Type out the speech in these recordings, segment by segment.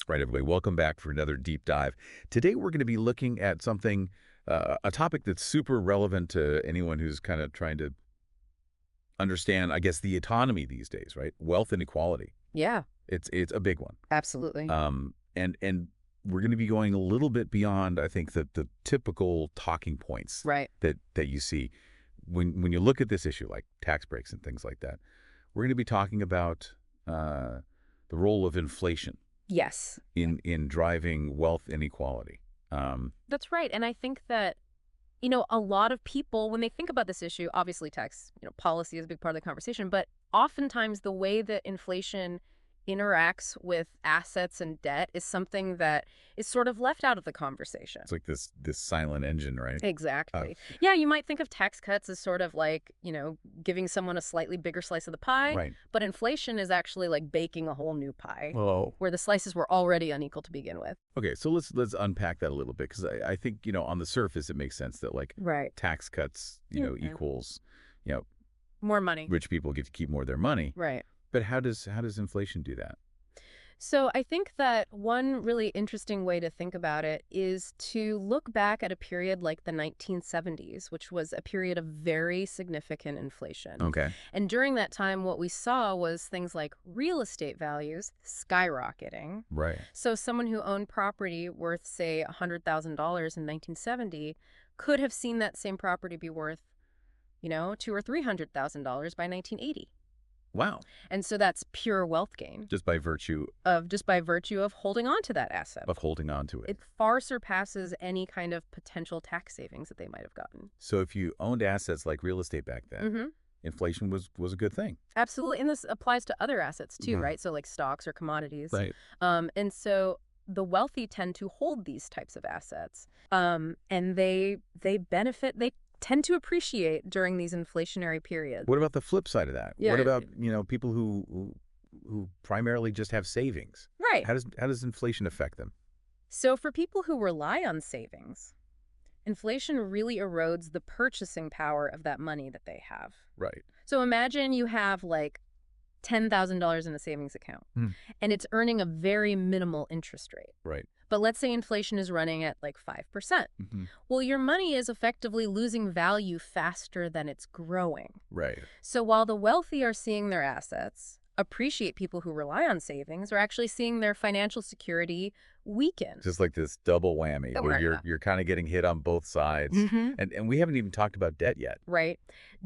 Right, everybody. Welcome back for another deep dive. Today, we're going to be looking at something, a topic that's super relevant to anyone who's kind of trying to understand, I guess, the autonomy these days, right? Wealth inequality. Yeah, It's a big one. absolutely. And we're going to be going a little bit beyond, I think, the typical talking points Right. that you see when you look at this issue, like tax breaks and things like that. We're going to be talking about the role of inflation Yes. in driving wealth inequality. That's right. And I think that, a lot of people, when they think about this issue, obviously tax, policy is a big part of the conversation, but oftentimes the way that inflation interacts with assets and debt is something that is sort of left out of the conversation. It's like this silent engine, right? Exactly. Yeah, you might think of tax cuts as sort of like, giving someone a slightly bigger slice of the pie, Right. but inflation is actually like baking a whole new pie Well, where the slices were already unequal to begin with. okay, so let's unpack that a little bit because I think on the surface it makes sense that like Right. tax cuts Yeah. equals you know More money. rich people get to keep more of their money. Right. But how does inflation do that? So I think that one really interesting way to think about it is to look back at a period like the 1970s, which was a period of very significant inflation. Okay. And during that time, what we saw was things like real estate values skyrocketing. Right. So someone who owned property worth, say, $100,000 in 1970 could have seen that same property be worth, $200,000 or $300,000 by 1980. Wow. And so that's pure wealth gain Just by virtue by virtue of holding on to that asset. of holding on to it. It far surpasses any kind of potential tax savings that they might have gotten. So if you owned assets like real estate back then, Mm-hmm. inflation was a good thing. Absolutely. And this applies to other assets too, Mhm. right? So like stocks or commodities. Right. And so the wealthy tend to hold these types of assets. And they benefit, they tend to appreciate during these inflationary periods. What about the flip side of that? Yeah. What about, people who primarily just have savings? Right. How does inflation affect them? So for people who rely on savings, inflation really erodes the purchasing power of that money that they have. Right. So imagine you have like $10,000 in a savings account, and it's earning a very minimal interest rate. Right. But let's say inflation is running at like 5%. Mm-hmm. Well, your money is effectively losing value faster than it's growing. Right. So while the wealthy are seeing their assets appreciate, people who rely on savings are actually seeing their financial security weaken. Just like this double whammy where you're kind of getting hit on both sides. Mm-hmm. And we haven't even talked about debt yet. Right.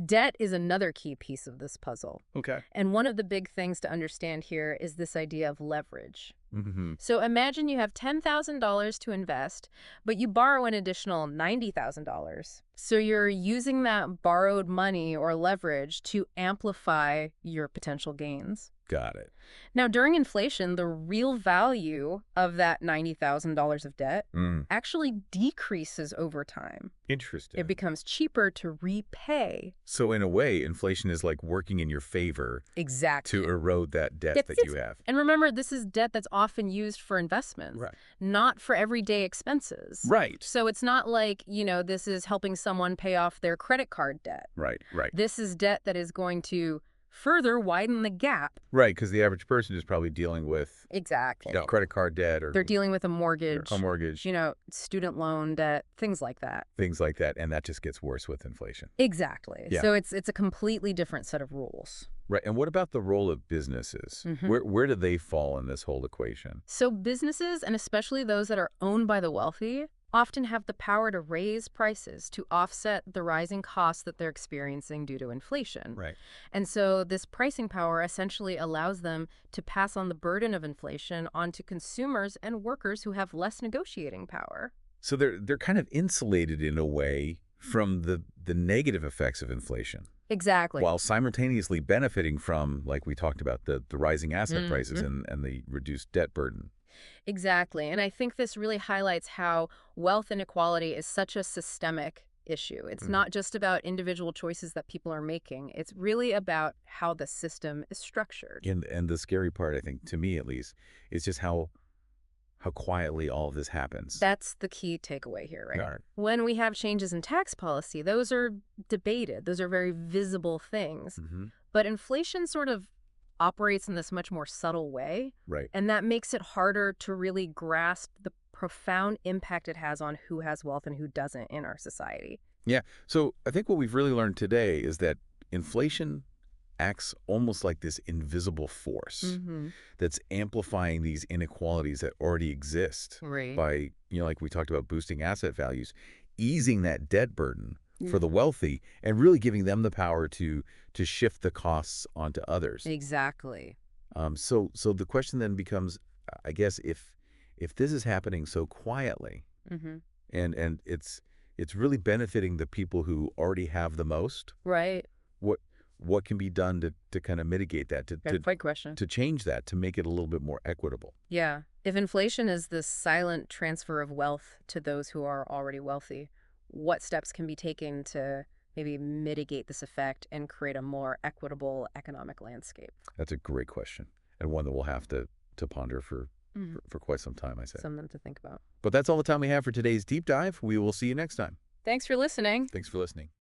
Debt is another key piece of this puzzle. Okay. And one of the big things to understand here is this idea of leverage. Mm-hmm. So imagine you have $10,000 to invest, but you borrow an additional $90,000. So you're using that borrowed money or leverage to amplify your potential gains. Got it. Now, during inflation, the real value of that $90,000 of debt actually decreases over time. Interesting. It becomes cheaper to repay. So in a way, inflation is like working in your favor Exactly. to erode that debt that you have. And remember, this is debt that's often used for investments, Right. not for everyday expenses. Right. So it's not like, this is helping someone pay off their credit card debt. Right. Right. This is debt that is going to further widen the gap. Right, because the average person is probably dealing with Exactly. credit card debt or They're dealing with a mortgage, student loan debt, things like that. things like that, and that just gets worse with inflation. Exactly. Yeah. So it's a completely different set of rules. Right, and what about the role of businesses? Where do they fall in this whole equation? So businesses, and especially those that are owned by the wealthy, often have the power to raise prices to offset the rising costs that they're experiencing due to inflation. Right. And so this pricing power essentially allows them to pass on the burden of inflation onto consumers and workers who have less negotiating power. So they're kind of insulated in a way from the negative effects of inflation. Exactly. While simultaneously benefiting from, like we talked about, the rising asset prices and the reduced debt burden. Exactly. And I think this really highlights how wealth inequality is such a systemic issue. It's not just about individual choices that people are making. It's really about how the system is structured. And the scary part, I think, to me at least, is just how quietly all of this happens. That's the key takeaway here, right? Right. When we have changes in tax policy, those are debated. Those are very visible things. But inflation sort of operates in this much more subtle way, Right. and that makes it harder to really grasp the profound impact it has on who has wealth and who doesn't in our society. Yeah. So I think what we've really learned today is that inflation acts almost like this invisible force Mm-hmm. that's amplifying these inequalities that already exist Right. by, like we talked about, boosting asset values, easing that debt burden for the Mm-hmm. wealthy, and really giving them the power to shift the costs onto others. Exactly. So the question then becomes, I guess, if this is happening so quietly, Mm-hmm. and it's really benefiting the people who already have the most, Right. what what can be done to kind of mitigate that, to, Good to fight question. to change that, to make it a little bit more equitable? Yeah. If inflation is this silent transfer of wealth to those who are already wealthy, what steps can be taken to maybe mitigate this effect and create a more equitable economic landscape? That's a great question, and one that we'll have to ponder for, Mm. for, for quite some time, I say. Something to think about. But that's all the time we have for today's deep dive. We will see you next time. Thanks for listening. Thanks for listening.